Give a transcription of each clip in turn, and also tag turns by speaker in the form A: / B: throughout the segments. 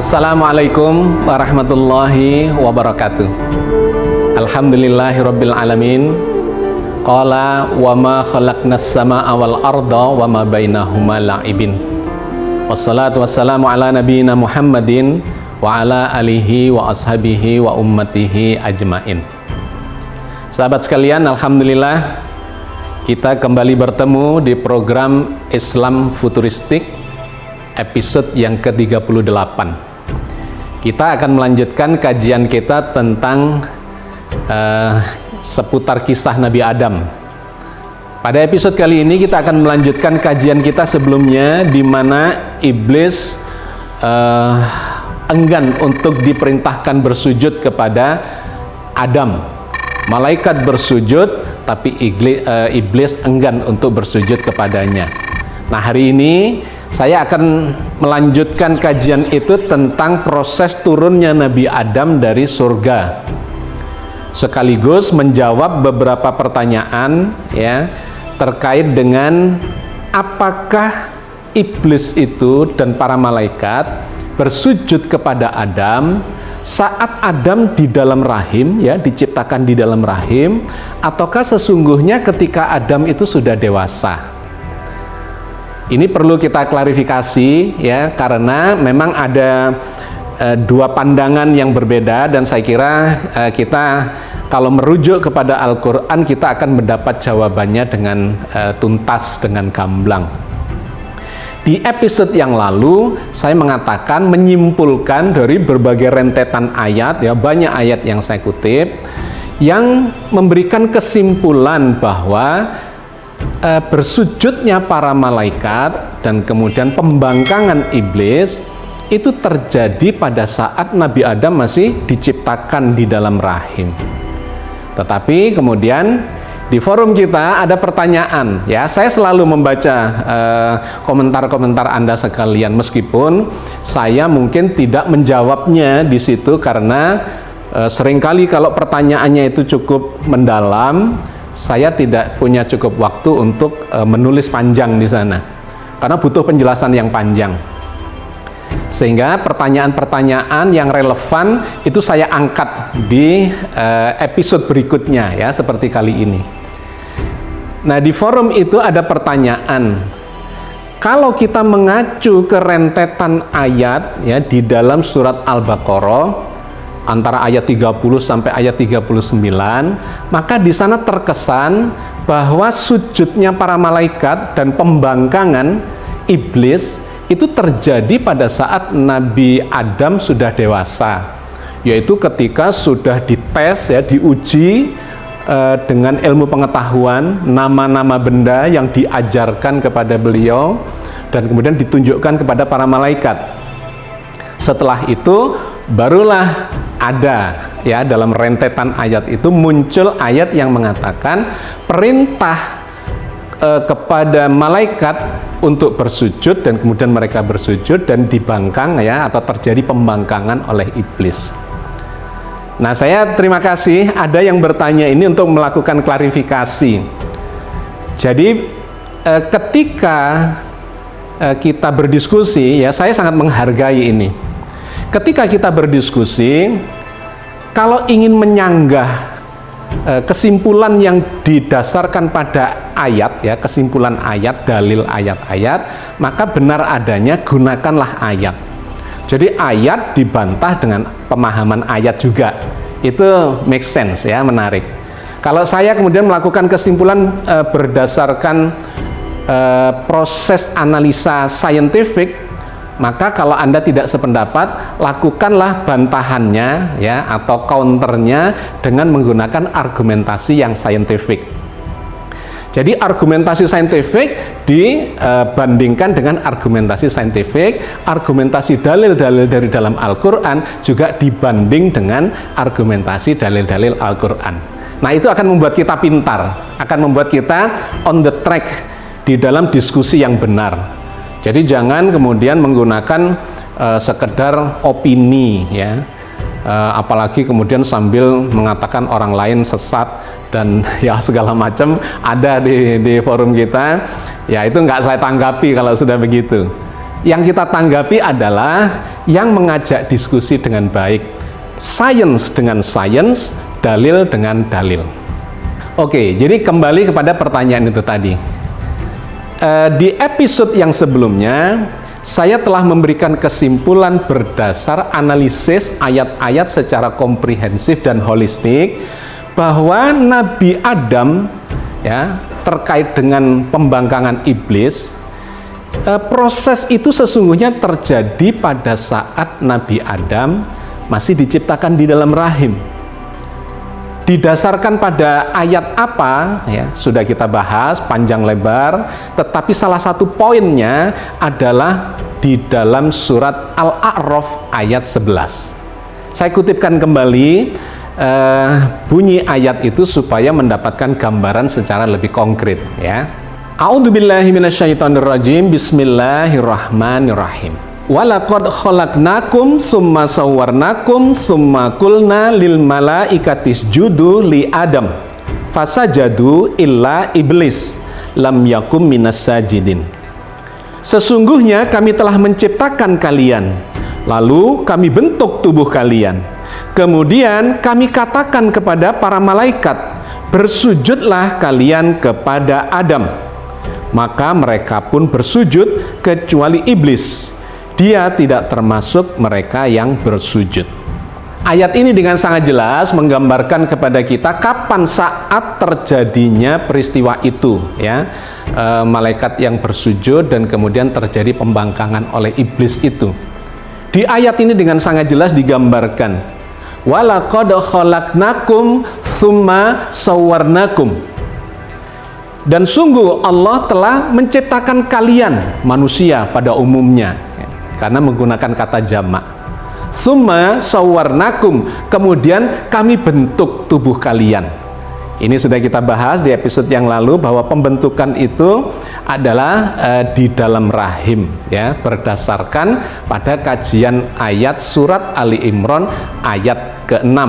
A: Assalamualaikum warahmatullahi wabarakatuh. Alhamdulillahirabbil alamin. Qala wa ma khalaqnas samaa'a wal arda wa ma bainahuma la'ibin. Wassalatu wassalamu ala nabiyyina Muhammadin wa ala alihi wa ashabihi wa ummatihi ajmain. Sahabat sekalian, alhamdulillah kita kembali bertemu di program Islam Futuristik episode yang ke-38. Kita akan melanjutkan kajian kita tentang seputar kisah Nabi Adam. Pada episode kali ini kita akan melanjutkan kajian kita sebelumnya, di mana iblis enggan untuk diperintahkan bersujud kepada Adam. Malaikat bersujud, tapi iblis enggan untuk bersujud kepadanya. Nah, hari ini saya akan melanjutkan kajian itu tentang proses turunnya Nabi Adam dari surga, sekaligus menjawab beberapa pertanyaan ya terkait dengan apakah iblis itu dan para malaikat bersujud kepada Adam saat Adam di dalam rahim, ya, diciptakan di dalam rahim, ataukah sesungguhnya ketika Adam itu sudah dewasa. Ini perlu kita klarifikasi ya, karena memang ada dua pandangan yang berbeda, dan saya kira kita kalau merujuk kepada Al-Quran kita akan mendapat jawabannya dengan tuntas, dengan gamblang. Di episode yang lalu saya mengatakan, menyimpulkan dari berbagai rentetan ayat, ya, banyak ayat yang saya kutip yang memberikan kesimpulan bahwa bersujudnya para malaikat dan kemudian pembangkangan iblis itu terjadi pada saat Nabi Adam masih diciptakan di dalam rahim. Tetapi kemudian di forum kita ada pertanyaan, ya, saya selalu membaca komentar-komentar Anda sekalian, meskipun saya mungkin tidak menjawabnya di situ karena seringkali kalau pertanyaannya itu cukup mendalam, saya tidak punya cukup waktu untuk menulis panjang di sana karena butuh penjelasan yang panjang, sehingga pertanyaan-pertanyaan yang relevan itu saya angkat di episode berikutnya, ya, seperti kali ini. Nah, di forum itu ada pertanyaan, kalau kita mengacu ke rentetan ayat, ya, di dalam surat Al-Baqarah antara ayat 30 sampai ayat 39, maka di sana terkesan bahwa sujudnya para malaikat dan pembangkangan iblis itu terjadi pada saat Nabi Adam sudah dewasa, yaitu ketika sudah dites, ya, diuji dengan ilmu pengetahuan, nama-nama benda yang diajarkan kepada beliau dan kemudian ditunjukkan kepada para malaikat. Setelah itu barulah ada, ya, dalam rentetan ayat itu muncul ayat yang mengatakan perintah kepada malaikat untuk bersujud, dan kemudian mereka bersujud dan dibangkang, ya, atau terjadi pembangkangan oleh iblis. Nah, saya terima kasih ada yang bertanya ini untuk melakukan klarifikasi. Jadi ketika kita berdiskusi, ya, saya sangat menghargai ini. Ketika kita berdiskusi, kalau ingin menyanggah kesimpulan yang didasarkan pada ayat, ya, kesimpulan ayat, dalil ayat-ayat, maka benar adanya gunakanlah ayat. Jadi ayat dibantah dengan pemahaman ayat juga, itu make sense, ya, menarik. Kalau saya kemudian melakukan kesimpulan berdasarkan proses analisa saintifik, maka kalau Anda tidak sependapat, lakukanlah bantahannya, ya, atau counternya dengan menggunakan argumentasi yang saintifik. Jadi argumentasi saintifik dibandingkan dengan argumentasi saintifik, argumentasi dalil-dalil dari dalam Al-Quran juga dibanding dengan argumentasi dalil-dalil Al-Quran. Nah, itu akan membuat kita pintar, akan membuat kita on the track di dalam diskusi yang benar. Jadi jangan kemudian menggunakan sekedar opini, ya, apalagi kemudian sambil mengatakan orang lain sesat dan ya segala macam ada di forum kita, ya, itu nggak saya tanggapi kalau sudah begitu. Yang kita tanggapi adalah yang mengajak diskusi dengan baik, sains dengan sains, dalil dengan dalil. Oke, jadi kembali kepada pertanyaan itu tadi. Di episode yang sebelumnya, saya telah memberikan kesimpulan berdasar analisis ayat-ayat secara komprehensif dan holistik bahwa Nabi Adam ya terkait dengan pembangkangan iblis, proses itu sesungguhnya terjadi pada saat Nabi Adam masih diciptakan di dalam rahim. Didasarkan pada ayat apa ya, sudah kita bahas panjang lebar, tetapi salah satu poinnya adalah di dalam surat Al-A'raf ayat 11. Saya kutipkan kembali bunyi ayat itu supaya mendapatkan gambaran secara lebih konkret ya. A'udzubillahi minasyaitonirrajim. Bismillahirrahmanirrahim. Walaqad khalaqnakum tsumma sawwarnakum tsumma qulna lil malaikati isjudu li Adam fasajadu illa iblis lam yakum minas sajidin. Sesungguhnya kami telah menciptakan kalian, lalu kami bentuk tubuh kalian. Kemudian kami katakan kepada para malaikat, bersujudlah kalian kepada Adam. Maka mereka pun bersujud kecuali iblis. Dia tidak termasuk mereka yang bersujud. Ayat ini dengan sangat jelas menggambarkan kepada kita kapan saat terjadinya peristiwa itu ya. Malaikat yang bersujud dan kemudian terjadi pembangkangan oleh iblis itu. Di ayat ini dengan sangat jelas digambarkan, walaqad khalaqnakum tsumma sawwarnakum. Dan sungguh Allah telah menciptakan kalian manusia pada umumnya karena menggunakan kata jamak. Tsumma sawwarnakum, kemudian kami bentuk tubuh kalian. Ini sudah kita bahas di episode yang lalu bahwa pembentukan itu adalah di dalam rahim ya, berdasarkan pada kajian ayat surat Ali Imran ayat ke-6.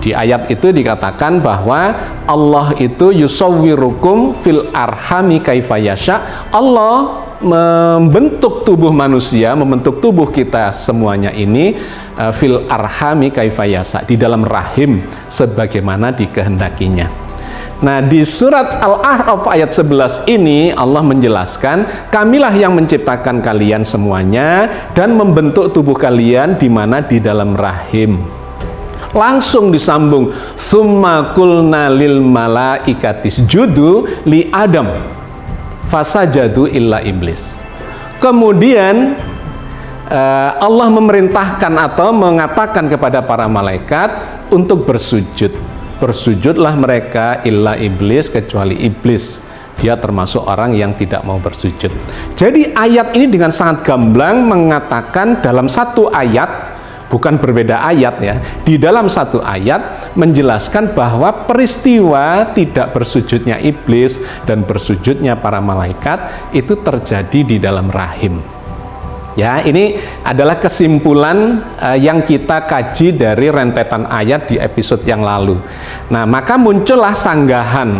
A: Di ayat itu dikatakan bahwa Allah itu yusawwirukum fil arhami kaifa yasha. Allah membentuk tubuh manusia, membentuk tubuh kita semuanya ini fil arhami kaifa yasha, di dalam rahim sebagaimana dikehendakinya. Nah, di surat Al-A'raf ayat 11 ini Allah menjelaskan, kamilah yang menciptakan kalian semuanya dan membentuk tubuh kalian di mana di dalam rahim. Langsung disambung, summa qulna lil malaikati isjudu li Adam fasajadu illa iblis. Kemudian Allah memerintahkan atau mengatakan kepada para malaikat untuk bersujud. Bersujudlah mereka illa iblis, kecuali iblis. Dia termasuk orang yang tidak mau bersujud. Jadi ayat ini dengan sangat gamblang mengatakan dalam satu ayat, bukan berbeda ayat ya, di dalam satu ayat menjelaskan bahwa peristiwa tidak bersujudnya iblis dan bersujudnya para malaikat itu terjadi di dalam rahim. Ya, ini adalah kesimpulan yang kita kaji dari rentetan ayat di episode yang lalu. Nah, maka muncullah sanggahan,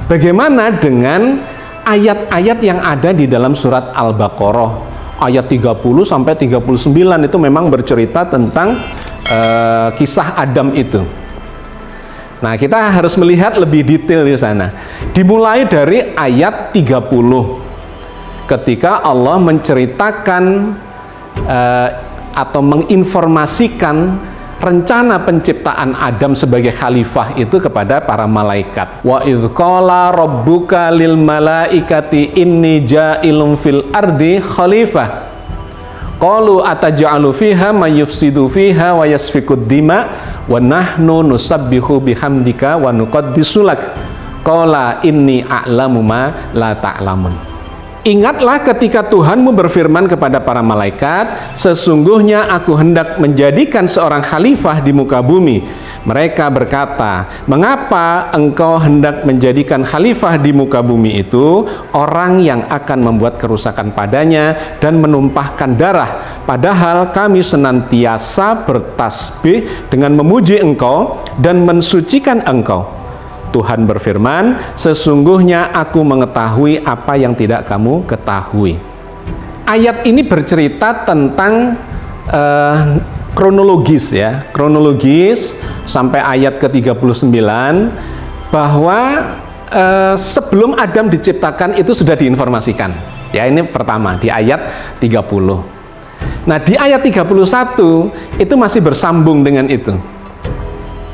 A: bagaimana dengan ayat-ayat yang ada di dalam surat Al-Baqarah ayat 30 sampai 39 itu memang bercerita tentang kisah Adam itu. Nah, kita harus melihat lebih detail di sana. Dimulai dari ayat 30. Ketika Allah menceritakan atau menginformasikan rencana penciptaan Adam sebagai khalifah itu kepada para malaikat. Wa idz qala rabbuka lil malaikati inni ja'ilun fil ardi khalifah. Qalu ataj'alu fiha may yufsidu fiha wa yasfikud dima wa nahnu nusabbihu bihamdika wa nuqaddisu lak. Qala inni a'lamu ma la ta'lamun. Ingatlah ketika Tuhanmu berfirman kepada para malaikat, sesungguhnya aku hendak menjadikan seorang khalifah di muka bumi. Mereka berkata, mengapa engkau hendak menjadikan khalifah di muka bumi itu orang yang akan membuat kerusakan padanya dan menumpahkan darah, padahal kami senantiasa bertasbih dengan memuji engkau dan mensucikan engkau. Tuhan berfirman, sesungguhnya aku mengetahui apa yang tidak kamu ketahui. ayat ini bercerita tentang kronologis ya, kronologis sampai ayat ke-39 bahwa sebelum Adam diciptakan itu sudah diinformasikan. Ya, ini pertama di ayat 30. Nah, di ayat 31 itu masih bersambung dengan itu.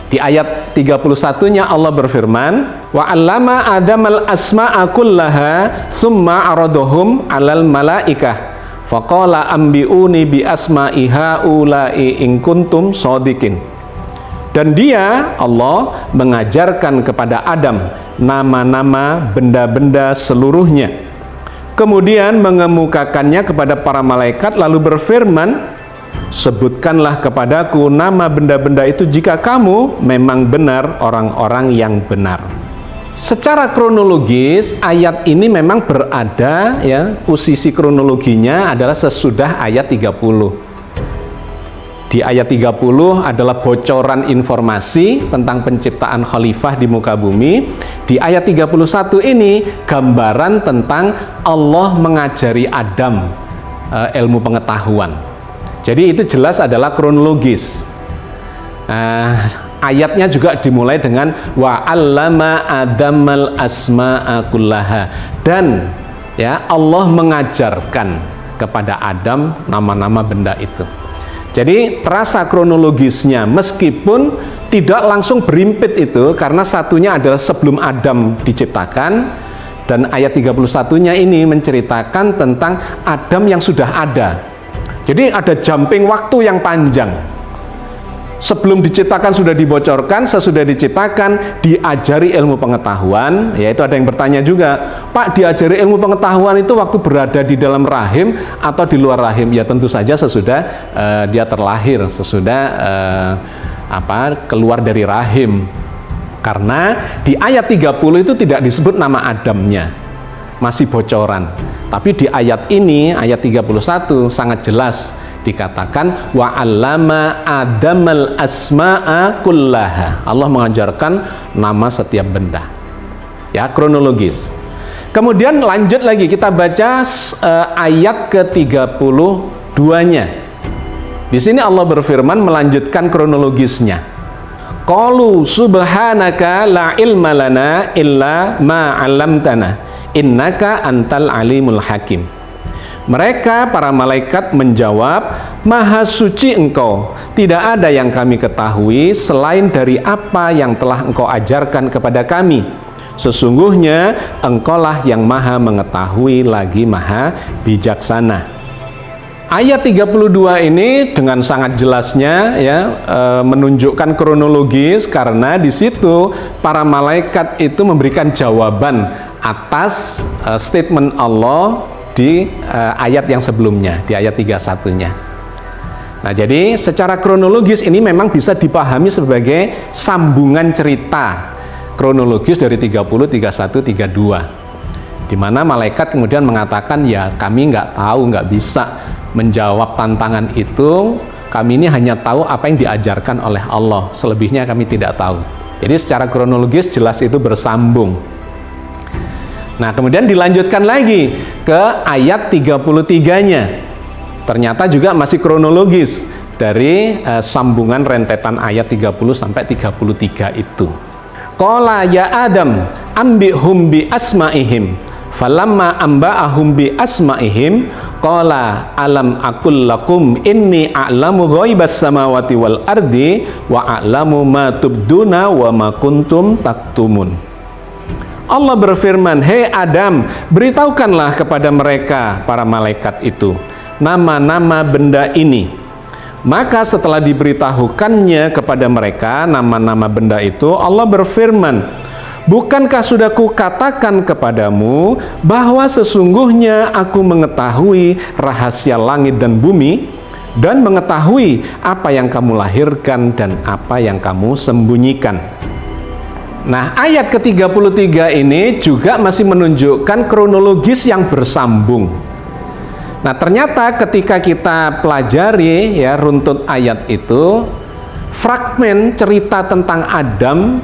A: Di ayat 31-nya Allah berfirman, wa 'allama Adamal asma'a kullaha tsumma 'aradahum 'alal malaikah faqala ambi'uni bi asma'i haula'i in kuntum shadiqin. Dan dia, Allah, mengajarkan kepada Adam nama-nama benda-benda seluruhnya. Kemudian mengemukakannya kepada para malaikat lalu berfirman, sebutkanlah kepadaku nama benda-benda itu jika kamu memang benar orang-orang yang benar. Secara kronologis ayat ini memang berada ya, posisi kronologinya adalah sesudah ayat 30. Di ayat 30 adalah bocoran informasi tentang penciptaan khalifah di muka bumi. Di ayat 31 ini gambaran tentang Allah mengajari Adam ilmu pengetahuan. Jadi itu jelas adalah kronologis. Ayatnya juga dimulai dengan wa 'allama Adamal asma'a kullaha, dan ya Allah mengajarkan kepada Adam nama-nama benda itu. Jadi terasa kronologisnya meskipun tidak langsung berimpit itu, karena satunya adalah sebelum Adam diciptakan dan ayat 31-nya ini menceritakan tentang Adam yang sudah ada. Jadi ada jumping waktu yang panjang. Sebelum diciptakan sudah dibocorkan, sesudah diciptakan diajari ilmu pengetahuan. Yaitu ada yang bertanya juga, Pak, diajari ilmu pengetahuan itu waktu berada di dalam rahim atau di luar rahim? Ya tentu saja sesudah dia terlahir, sesudah keluar dari rahim. Karena di ayat 30 itu tidak disebut nama Adamnya, masih bocoran. Tapi di ayat ini, ayat 31 sangat jelas dikatakan wa 'allama Adamal asma'a kullaha. Allah mengajarkan nama setiap benda. Ya, kronologis. Kemudian lanjut lagi kita baca ayat ke-32-nya. Di sini Allah berfirman melanjutkan kronologisnya. Qalu subhanaka la ilma lana illa ma 'allamtana innaka antal alimul hakim. Mereka, para malaikat, menjawab, Maha suci Engkau, tidak ada yang kami ketahui selain dari apa yang telah Engkau ajarkan kepada kami. Sesungguhnya Engkaulah yang maha mengetahui lagi maha bijaksana. Ayat 32 ini dengan sangat jelasnya ya menunjukkan kronologis, karena di situ para malaikat itu memberikan jawaban atas statement Allah di ayat yang sebelumnya, di ayat 31-nya. Nah, jadi secara kronologis ini memang bisa dipahami sebagai sambungan cerita kronologis dari 30, 31, 32. Di mana malaikat kemudian mengatakan, ya kami nggak tahu, nggak bisa menjawab tantangan itu, kami ini hanya tahu apa yang diajarkan oleh Allah, selebihnya kami tidak tahu. Jadi secara kronologis jelas itu bersambung. Nah, kemudian dilanjutkan lagi ke ayat 33-nya. Ternyata juga masih kronologis dari sambungan rentetan ayat 30 sampai 33 itu. Qala ya Adam ambihum bi asma'ihim falamma amba'ahum bi asma'ihim qala alam aqul lakum inni a'lamu ghaibas samawati wal ardi wa a'lamu ma tubduna wa ma kuntum taktumun. Allah berfirman, hei Adam, beritahukanlah kepada mereka, para malaikat itu, nama-nama benda ini. Maka setelah diberitahukannya kepada mereka nama-nama benda itu, Allah berfirman, bukankah sudah kukatakan kepadamu bahwa sesungguhnya aku mengetahui rahasia langit dan bumi, dan mengetahui apa yang kamu lahirkan dan apa yang kamu sembunyikan. Nah, ayat ke-33 ini juga masih menunjukkan kronologis yang bersambung. Nah, ternyata ketika kita pelajari ya runtut ayat itu, fragmen cerita tentang Adam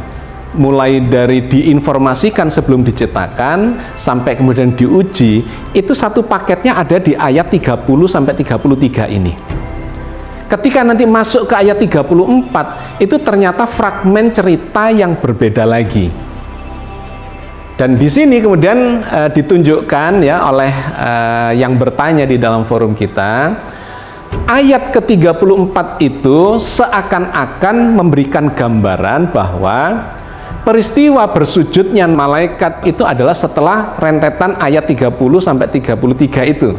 A: mulai dari diinformasikan sebelum diciptakan sampai kemudian diuji, itu satu paketnya ada di ayat 30 sampai 33 ini. Ketika nanti masuk ke ayat 34, itu ternyata fragmen cerita yang berbeda lagi. Dan di sini kemudian ditunjukkan ya oleh yang bertanya di dalam forum kita, ayat ke-34 itu seakan-akan memberikan gambaran bahwa peristiwa bersujudnya malaikat itu adalah setelah rentetan ayat 30 sampai 33 itu.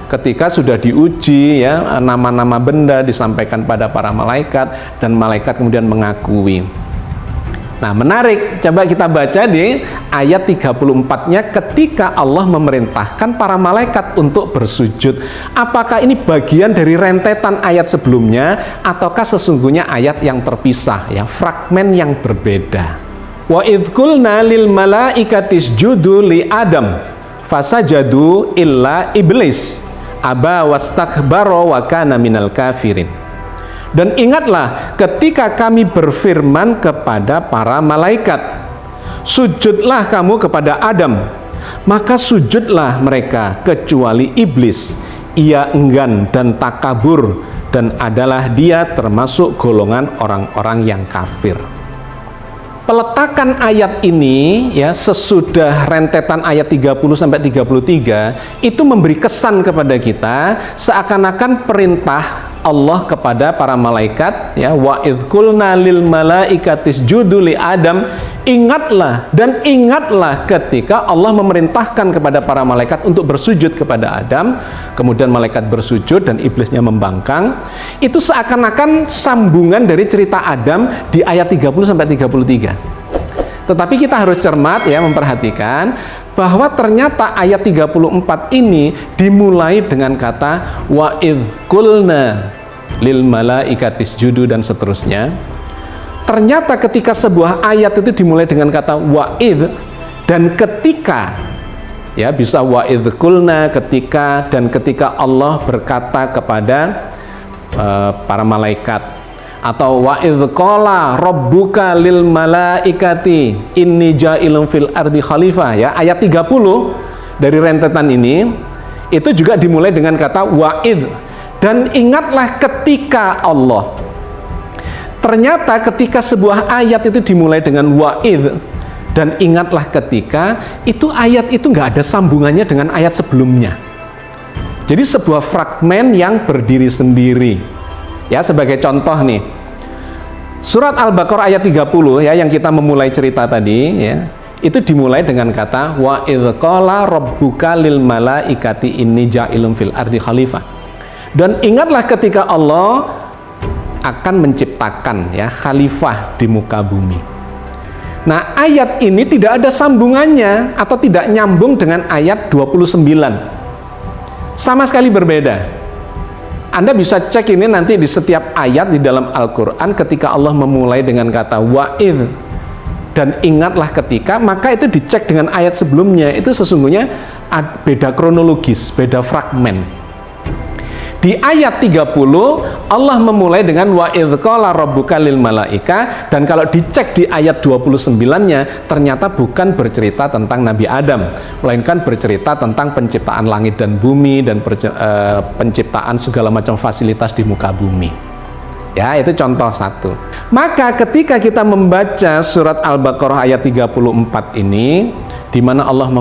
A: Ketika sudah diuji ya, nama-nama benda disampaikan pada para malaikat dan malaikat kemudian mengakui. Nah, menarik, coba kita baca di ayat 34-nya ketika Allah memerintahkan para malaikat untuk bersujud. Apakah ini bagian dari rentetan ayat sebelumnya ataukah sesungguhnya ayat yang terpisah ya, fragmen yang berbeda. Wa idh qulna lil malaikati isjudu li Adam fasajadu illa iblis aba wastakbara wa kana minal kafirin. Dan ingatlah ketika kami berfirman kepada para malaikat, sujudlah kamu kepada Adam, maka sujudlah mereka kecuali iblis. Ia enggan dan takabur, dan adalah dia termasuk golongan orang-orang yang kafir. Peletakan ayat ini ya sesudah rentetan ayat 30 sampai 33 itu memberi kesan kepada kita seakan-akan perintah Allah kepada para malaikat ya, wa idh qulna lil malaikati isjudu li Adam, ingatlah dan ingatlah ketika Allah memerintahkan kepada para malaikat untuk bersujud kepada Adam, kemudian malaikat bersujud dan iblisnya membangkang. Itu seakan-akan sambungan dari cerita Adam di ayat 30 sampai 33. Tetapi kita harus cermat ya, memperhatikan bahwa ternyata ayat 34 ini dimulai dengan kata wa idh qulna lil malaikati isjudu dan seterusnya. Ternyata ketika sebuah ayat itu dimulai dengan kata wa idh dan ketika ya, bisa wa idh qulna ketika, dan ketika Allah berkata kepada para malaikat, atau wa idh qala rabbuka lil malaikati inni ja'ilun fil ardi khalifah ya, ayat 30 dari rentetan ini itu juga dimulai dengan kata wa idh, dan ingatlah ketika Allah. Ternyata ketika sebuah ayat itu dimulai dengan wa idh dan ingatlah ketika, itu ayat itu nggak ada sambungannya dengan ayat sebelumnya. Jadi sebuah fragmen yang berdiri sendiri. Ya, sebagai contoh nih, surat Al-Baqarah ayat 30 ya, yang kita memulai cerita tadi ya, itu dimulai dengan kata wa idh qala rabbuka lil malaikati inni ja'ilun fil ardi khalifah. Dan ingatlah ketika Allah akan menciptakan ya khalifah di muka bumi. Nah, ayat ini tidak ada sambungannya atau tidak nyambung dengan ayat 29. Sama sekali berbeda. Anda bisa cek ini nanti di setiap ayat di dalam Al-Quran ketika Allah memulai dengan kata wa'idh dan ingatlah ketika, maka itu dicek dengan ayat sebelumnya, itu sesungguhnya beda kronologis, beda fragmen. Di ayat 30 Allah memulai dengan wa idz qala rabbuka lil malaika, dan kalau dicek di ayat 29-nya ternyata bukan bercerita tentang Nabi Adam, melainkan bercerita tentang penciptaan langit dan bumi dan penciptaan segala macam fasilitas di muka bumi. Ya, itu contoh satu. Maka ketika kita membaca surat Al-Baqarah ayat 34 ini, di mana Allah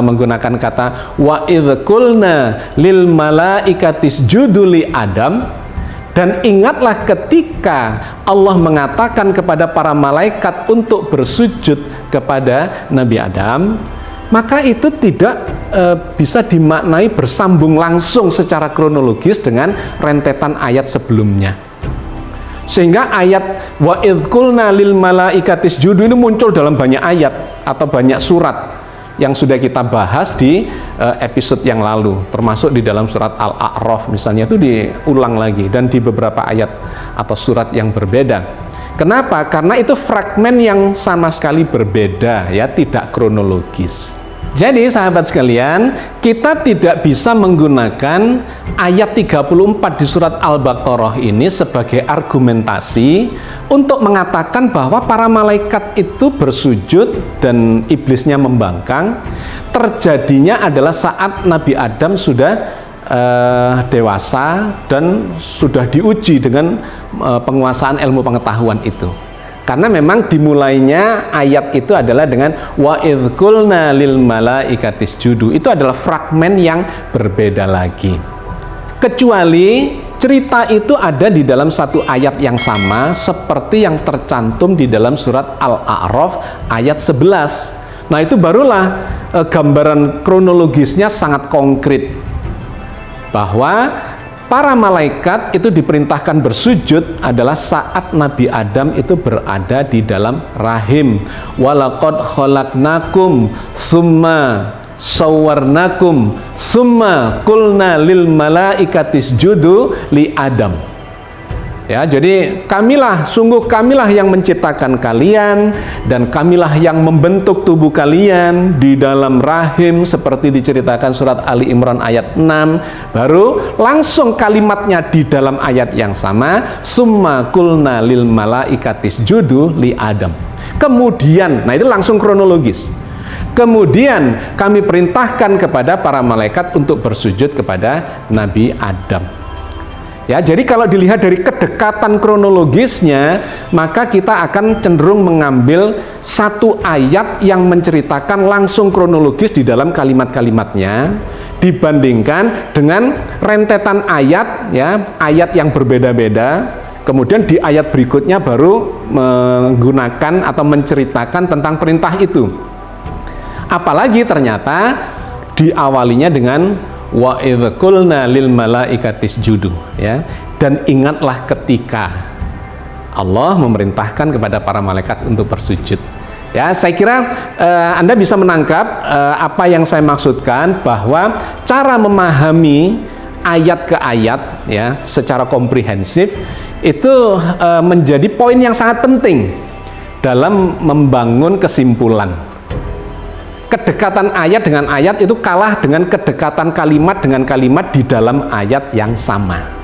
A: menggunakan kata wa idz qulna lil malaikati isjudu li Adam, dan ingatlah ketika Allah mengatakan kepada para malaikat untuk bersujud kepada Nabi Adam, maka itu tidak bisa dimaknai bersambung langsung secara kronologis dengan rentetan ayat sebelumnya. Sehingga ayat wa idz qulna lil malaikati isjudu ini muncul dalam banyak ayat atau banyak surat yang sudah kita bahas di episode yang lalu, termasuk di dalam surat Al-A'raf misalnya, itu diulang lagi, dan di beberapa ayat atau surat yang berbeda. Kenapa? Karena itu fragmen yang sama sekali berbeda ya, tidak kronologis. Jadi sahabat sekalian, kita tidak bisa menggunakan ayat 34 di surat Al-Baqarah ini sebagai argumentasi untuk mengatakan bahwa para malaikat itu bersujud dan iblisnya membangkang. Terjadinya adalah saat Nabi Adam sudah dewasa dan sudah diuji dengan penguasaan ilmu pengetahuan itu. Karena memang dimulainya ayat itu adalah dengan wa idz qulna lil malaikati isjudu. Itu adalah fragmen yang berbeda lagi. Kecuali cerita itu ada di dalam satu ayat yang sama seperti yang tercantum di dalam surat Al-A'raf ayat 11. Nah, itu barulah gambaran kronologisnya sangat konkret bahwa para malaikat itu diperintahkan bersujud adalah saat Nabi Adam itu berada di dalam rahim. Walaqad khalaqnakum tsumma sawwarnakum tsumma qulna lil malaikati isjudu li Adam. Ya, jadi sungguh kamilah yang menciptakan kalian dan kamilah yang membentuk tubuh kalian di dalam rahim seperti diceritakan surat Ali Imran ayat 6. Baru langsung kalimatnya di dalam ayat yang sama, summa qulna lil malaikati isjudu li Adam. Kemudian, nah itu langsung kronologis. Kemudian kami perintahkan kepada para malaikat untuk bersujud kepada Nabi Adam. Ya, jadi kalau dilihat dari kedekatan kronologisnya, maka kita akan cenderung mengambil satu ayat yang menceritakan langsung kronologis di dalam kalimat-kalimatnya dibandingkan dengan rentetan ayat, ya, ayat yang berbeda-beda. Kemudian di ayat berikutnya baru menggunakan atau menceritakan tentang perintah itu. Apalagi ternyata diawalinya dengan wa idz qulna lil malaikati isjudu, ya, dan ingatlah ketika Allah memerintahkan kepada para malaikat untuk bersujud. Ya, saya kira Anda bisa menangkap apa yang saya maksudkan, bahwa cara memahami ayat ke ayat, ya, secara komprehensif itu menjadi poin yang sangat penting dalam membangun kesimpulan. Kedekatan ayat dengan ayat itu kalah dengan kedekatan kalimat dengan kalimat di dalam ayat yang sama.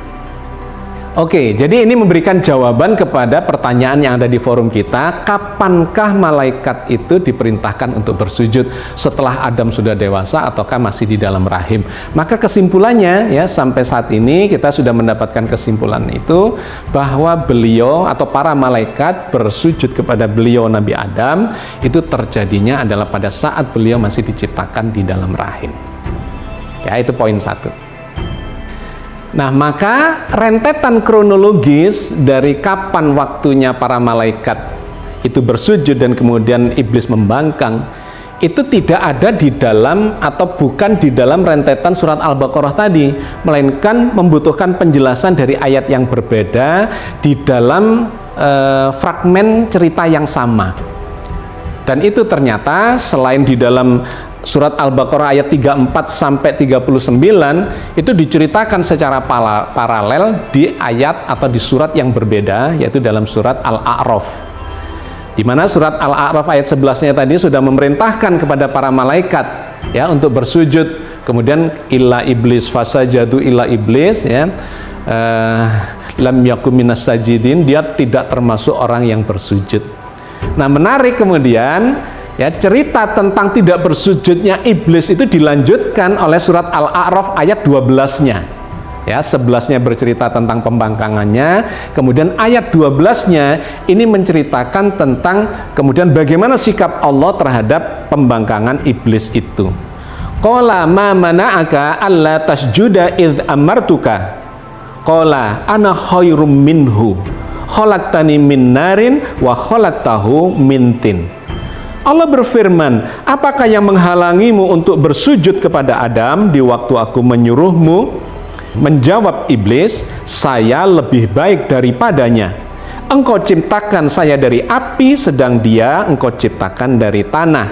A: Oke, jadi ini memberikan jawaban kepada pertanyaan yang ada di forum kita, kapankah malaikat itu diperintahkan untuk bersujud, setelah Adam sudah dewasa ataukah masih di dalam rahim? Maka kesimpulannya, ya, sampai saat ini kita sudah mendapatkan kesimpulan itu, bahwa beliau atau para malaikat bersujud kepada beliau Nabi Adam itu terjadinya adalah pada saat beliau masih diciptakan di dalam rahim. Ya, itu poin satu. Nah, maka rentetan kronologis dari kapan waktunya para malaikat itu bersujud dan kemudian iblis membangkang itu tidak ada di dalam atau bukan di dalam rentetan surat Al-Baqarah tadi, melainkan membutuhkan penjelasan dari ayat yang berbeda di dalam fragmen cerita yang sama. Dan itu ternyata selain di dalam surat Al-Baqarah ayat 34 sampai 39 itu diceritakan secara paralel di ayat atau di surat yang berbeda, yaitu dalam surat Al-A'raf, di mana surat Al-A'raf ayat 11-nya tadi sudah memerintahkan kepada para malaikat, ya, untuk bersujud. Kemudian illa iblis fasajadu illa iblis, ya, lam yakum minas sajidin, dia tidak termasuk orang yang bersujud. Nah, menarik kemudian, ya, cerita tentang tidak bersujudnya iblis itu dilanjutkan oleh surat Al-A'raf ayat 12-nya. Ya, 11-nya bercerita tentang pembangkangannya, kemudian ayat 12-nya ini menceritakan tentang kemudian bagaimana sikap Allah terhadap pembangkangan iblis itu. Qala ma mana'aka alla tasjuda idz amartuka. Qala ana khairum minhu. Khalaqtani min narin wa khalaqtahu min tin. Allah berfirman, apakah yang menghalangimu untuk bersujud kepada Adam di waktu aku menyuruhmu? Menjawab iblis, saya lebih baik daripadanya. Engkau ciptakan saya dari api, sedang dia engkau ciptakan dari tanah.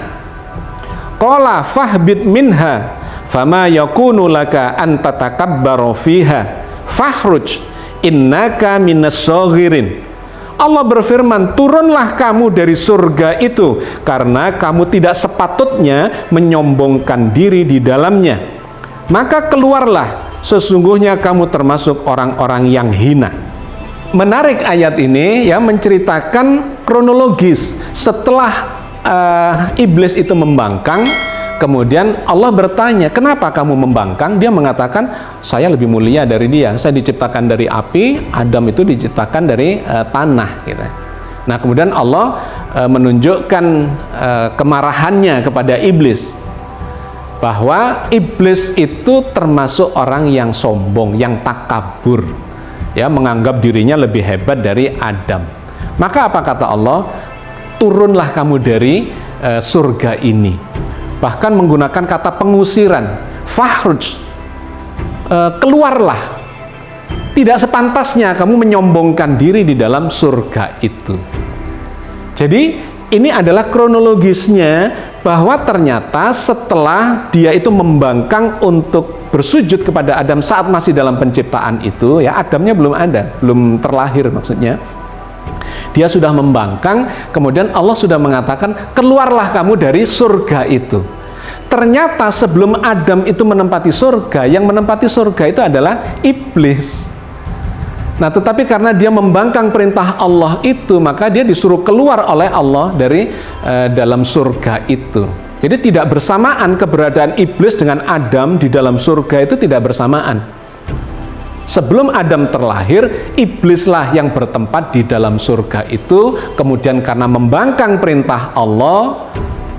A: Qala fahbit minha, fama yakunu laka an tatakabbaru fiha, fahruj innaka minas saghirin. Allah berfirman, turunlah kamu dari surga itu karena kamu tidak sepatutnya menyombongkan diri di dalamnya. Maka keluarlah, sesungguhnya kamu termasuk orang-orang yang hina. Menarik ayat ini ya, menceritakan kronologis setelah iblis itu membangkang. Kemudian Allah bertanya, kenapa kamu membangkang? Dia mengatakan, saya lebih mulia dari dia. Saya diciptakan dari api, Adam itu diciptakan dari tanah. Gitu. Nah, kemudian Allah menunjukkan kemarahannya kepada iblis, bahwa iblis itu termasuk orang yang sombong, yang takabur, ya, menganggap dirinya lebih hebat dari Adam. Maka apa kata Allah? Turunlah kamu dari surga ini. Bahkan menggunakan kata pengusiran, fahruj, keluarlah. Tidak sepantasnya kamu menyombongkan diri di dalam surga itu. Jadi ini adalah kronologisnya, bahwa ternyata setelah dia itu membangkang untuk bersujud kepada Adam saat masih dalam penciptaan itu, ya, Adamnya belum ada, belum terlahir maksudnya. Dia sudah membangkang, kemudian Allah sudah mengatakan, keluarlah kamu dari surga itu. Ternyata sebelum Adam itu menempati surga, yang menempati surga itu adalah iblis. Nah, tetapi karena dia membangkang perintah Allah itu, maka dia disuruh keluar oleh Allah dari dalam surga itu. Jadi tidak bersamaan keberadaan iblis dengan Adam di dalam surga itu, tidak bersamaan. Sebelum Adam terlahir, iblislah yang bertempat di dalam surga itu. Kemudian karena membangkang perintah Allah,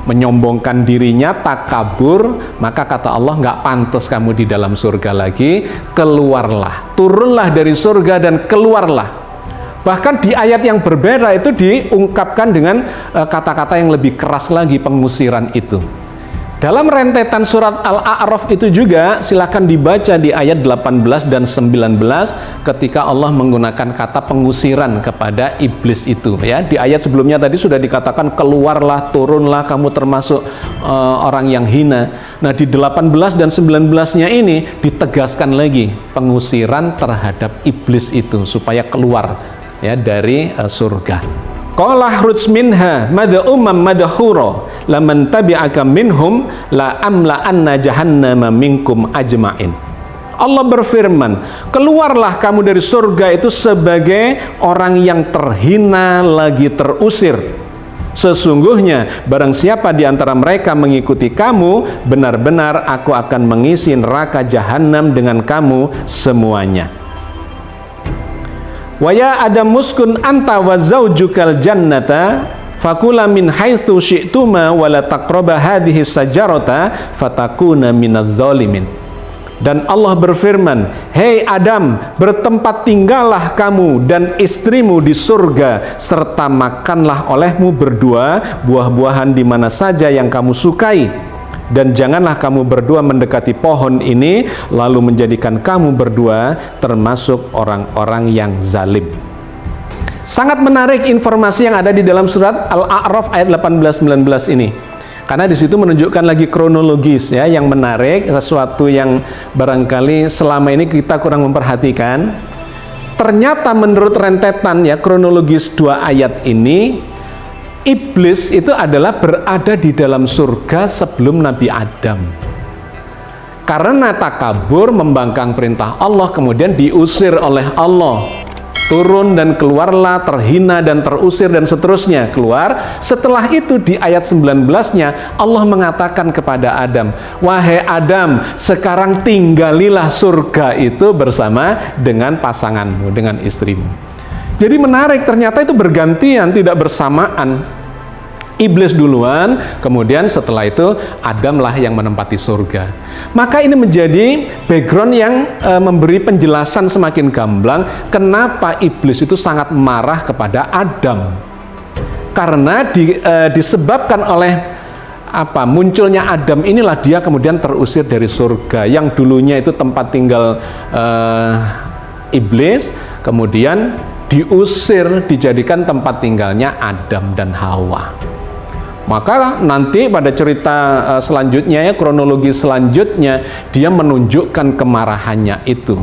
A: menyombongkan dirinya, takabur, maka kata Allah, nggak pantas kamu di dalam surga lagi, keluarlah, turunlah dari surga dan keluarlah. Bahkan di ayat yang berbeda itu diungkapkan dengan kata-kata yang lebih keras lagi, pengusiran itu. Dalam rentetan surat Al-A'raf itu juga silakan dibaca di ayat 18 dan 19 ketika Allah menggunakan kata pengusiran kepada iblis itu, ya. Di ayat sebelumnya tadi sudah dikatakan keluarlah, turunlah, kamu termasuk orang yang hina. Nah, di 18 dan 19-nya ini ditegaskan lagi pengusiran terhadap iblis itu supaya keluar, ya, dari surga. Qala khruj minha mad'umam madhura laman tabi'aka minhum la amla anna jahannama minkum ajma'in. Allah berfirman, keluarlah kamu dari surga itu sebagai orang yang terhina lagi terusir. Sesungguhnya barang siapa di antara mereka mengikuti kamu, benar-benar aku akan mengisi neraka jahanam dengan kamu semuanya. Wa ya Adam muskun anta wa zaujukal jannata fakula min haitsu syi'tuma wa la taqraba hadhihi sajarata fatakuna minadz zalimin. Dan Allah berfirman, hei Adam, bertempat tinggallah kamu dan istrimu di surga, serta makanlah olehmu berdua buah-buahan di mana saja yang kamu sukai. Dan janganlah kamu berdua mendekati pohon ini, lalu menjadikan kamu berdua termasuk orang-orang yang zalim. Sangat menarik informasi yang ada di dalam surat Al-A'raf ayat 18-19 ini. Karena di situ menunjukkan lagi kronologis, ya, yang menarik, sesuatu yang barangkali selama ini kita kurang memperhatikan. Ternyata menurut rentetan, ya, kronologis dua ayat ini, iblis itu adalah berada di dalam surga sebelum Nabi Adam. Karena takabur, membangkang perintah Allah, kemudian diusir oleh Allah. Turun dan keluarlah, terhina dan terusir dan seterusnya, keluar. Setelah itu di ayat 19-nya Allah mengatakan kepada Adam, wahai Adam, sekarang tinggalilah surga itu bersama dengan pasanganmu, dengan istrimu. Jadi menarik, ternyata itu bergantian, tidak bersamaan. Iblis duluan, kemudian setelah itu Adamlah yang menempati surga. Maka ini menjadi background yang memberi penjelasan semakin gamblang kenapa iblis itu sangat marah kepada Adam. Karena disebabkan oleh munculnya Adam inilah dia kemudian terusir dari surga, yang dulunya itu tempat tinggal iblis, kemudian diusir, dijadikan tempat tinggalnya Adam dan Hawa. Maka nanti pada cerita selanjutnya, ya, kronologi selanjutnya, dia menunjukkan kemarahannya itu.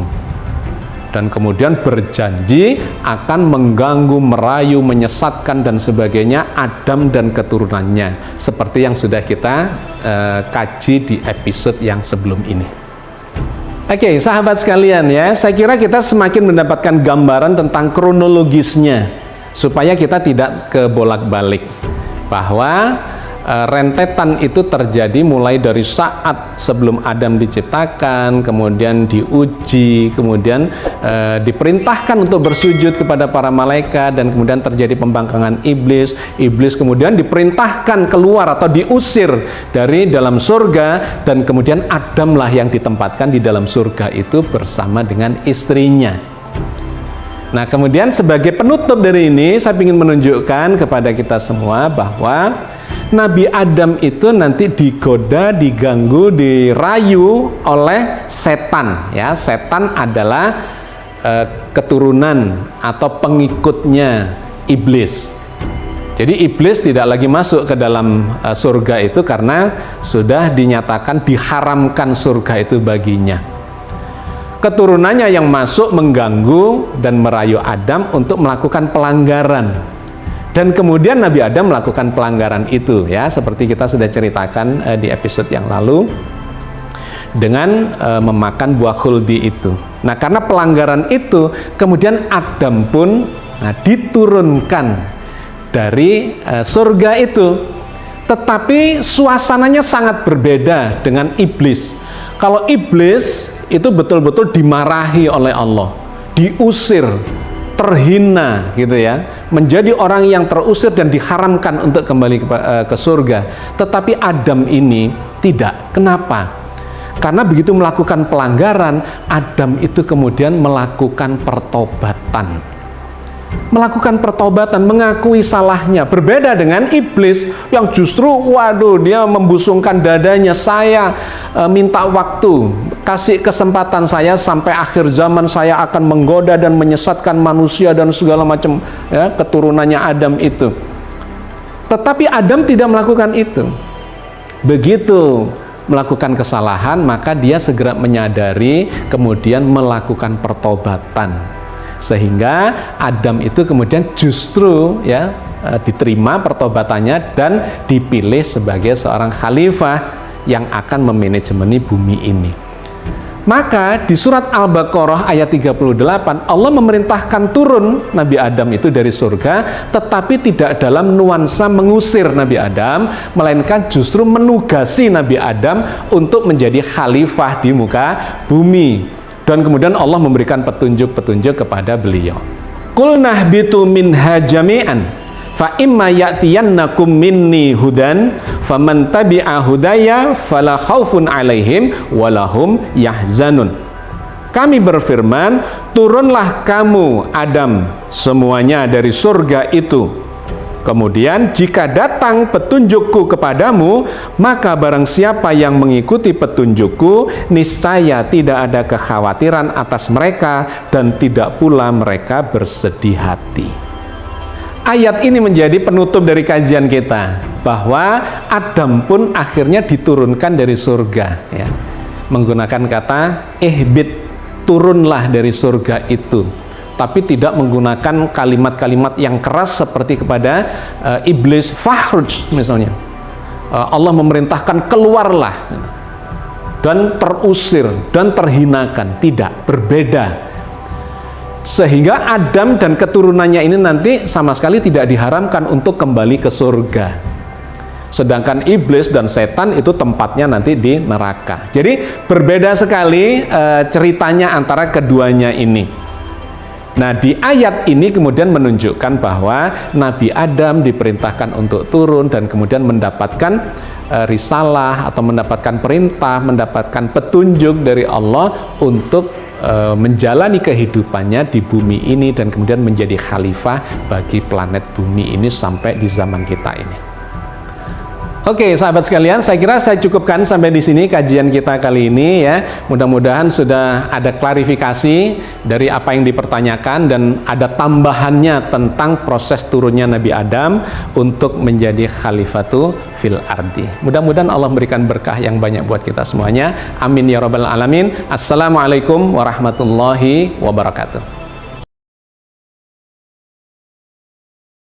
A: dan kemudian berjanji akan mengganggu, merayu, menyesatkan dan sebagainya Adam dan keturunannya, seperti yang sudah kita kaji di episode yang sebelum ini. Oke, sahabat sekalian ya, saya kira kita semakin mendapatkan gambaran tentang kronologisnya supaya kita tidak kebolak-balik, bahwa rentetan itu terjadi mulai dari saat sebelum Adam diciptakan, kemudian diuji, kemudian diperintahkan untuk bersujud kepada para malaikat, dan kemudian terjadi pembangkangan iblis. Iblis kemudian diperintahkan keluar atau diusir dari dalam surga, dan kemudian Adamlah yang ditempatkan di dalam surga itu bersama dengan istrinya. Nah, kemudian sebagai penutup dari ini, saya ingin menunjukkan kepada kita semua bahwa Nabi Adam itu nanti digoda, diganggu, dirayu oleh setan. Ya, setan adalah keturunan atau pengikutnya iblis. Jadi iblis tidak lagi masuk ke dalam surga itu karena sudah dinyatakan diharamkan surga itu baginya. Keturunannya yang masuk mengganggu dan merayu Adam untuk melakukan pelanggaran. Dan kemudian Nabi Adam melakukan pelanggaran itu, ya, seperti kita sudah ceritakan di episode yang lalu dengan memakan buah khuldi itu. Nah, karena pelanggaran itu kemudian Adam pun diturunkan dari surga itu. Tetapi suasananya sangat berbeda dengan iblis. Kalau iblis itu betul-betul dimarahi oleh Allah, diusir, terhina gitu ya, menjadi orang yang terusir dan diharamkan untuk kembali ke surga. Tetapi Adam ini tidak. Kenapa? Karena begitu melakukan pelanggaran, Adam itu kemudian melakukan pertobatan. Melakukan pertobatan, mengakui salahnya. Berbeda dengan iblis yang justru, waduh, dia membusungkan dadanya, saya minta waktu, kasih kesempatan saya sampai akhir zaman, saya akan menggoda dan menyesatkan manusia dan segala macam, ya, keturunannya Adam itu. Tetapi Adam tidak melakukan itu. Begitu melakukan kesalahan, maka dia segera menyadari, kemudian melakukan pertobatan. Sehingga Adam itu kemudian justru, ya, diterima pertobatannya dan dipilih sebagai seorang khalifah yang akan memanajemeni bumi ini. Maka di surat Al-Baqarah ayat 38 Allah memerintahkan turun Nabi Adam itu dari surga, tetapi tidak dalam nuansa mengusir Nabi Adam, melainkan justru menugasi Nabi Adam untuk menjadi khalifah di muka bumi. Dan kemudian Allah memberikan petunjuk-petunjuk kepada beliau. Qul nahbitu minha jami'an fa imma ya'tiyannakum minni hudan faman tabi'a hudaya fala khaufun 'alaihim walahum yahzanun. Kami berfirman, turunlah kamu Adam semuanya dari surga itu. Kemudian jika datang petunjukku kepadamu, maka barang siapa yang mengikuti petunjukku, niscaya tidak ada kekhawatiran atas mereka dan tidak pula mereka bersedih hati. Ayat ini menjadi penutup dari kajian kita, bahwa Adam pun akhirnya diturunkan dari surga, ya. Menggunakan kata ihbit, turunlah dari surga itu. Tapi tidak menggunakan kalimat-kalimat yang keras seperti kepada iblis, fakhruj misalnya. Allah memerintahkan keluarlah dan terusir dan terhinakan. Tidak, berbeda. Sehingga Adam dan keturunannya ini nanti sama sekali tidak diharamkan untuk kembali ke surga. Sedangkan iblis dan setan itu tempatnya nanti di neraka. Jadi berbeda sekali ceritanya antara keduanya ini. Nah, di ayat ini kemudian menunjukkan bahwa Nabi Adam diperintahkan untuk turun dan kemudian mendapatkan risalah atau mendapatkan perintah, mendapatkan petunjuk dari Allah untuk menjalani kehidupannya di bumi ini dan kemudian menjadi khalifah bagi planet bumi ini sampai di zaman kita ini. Oke, sahabat sekalian, saya kira saya cukupkan sampai di sini kajian kita kali ini ya. Mudah-mudahan sudah ada klarifikasi dari apa yang dipertanyakan dan ada tambahannya tentang proses turunnya Nabi Adam untuk menjadi khalifatu fil ardi. Mudah-mudahan Allah memberikan berkah yang banyak buat kita semuanya. Amin ya rabbal alamin. Assalamualaikum warahmatullahi wabarakatuh.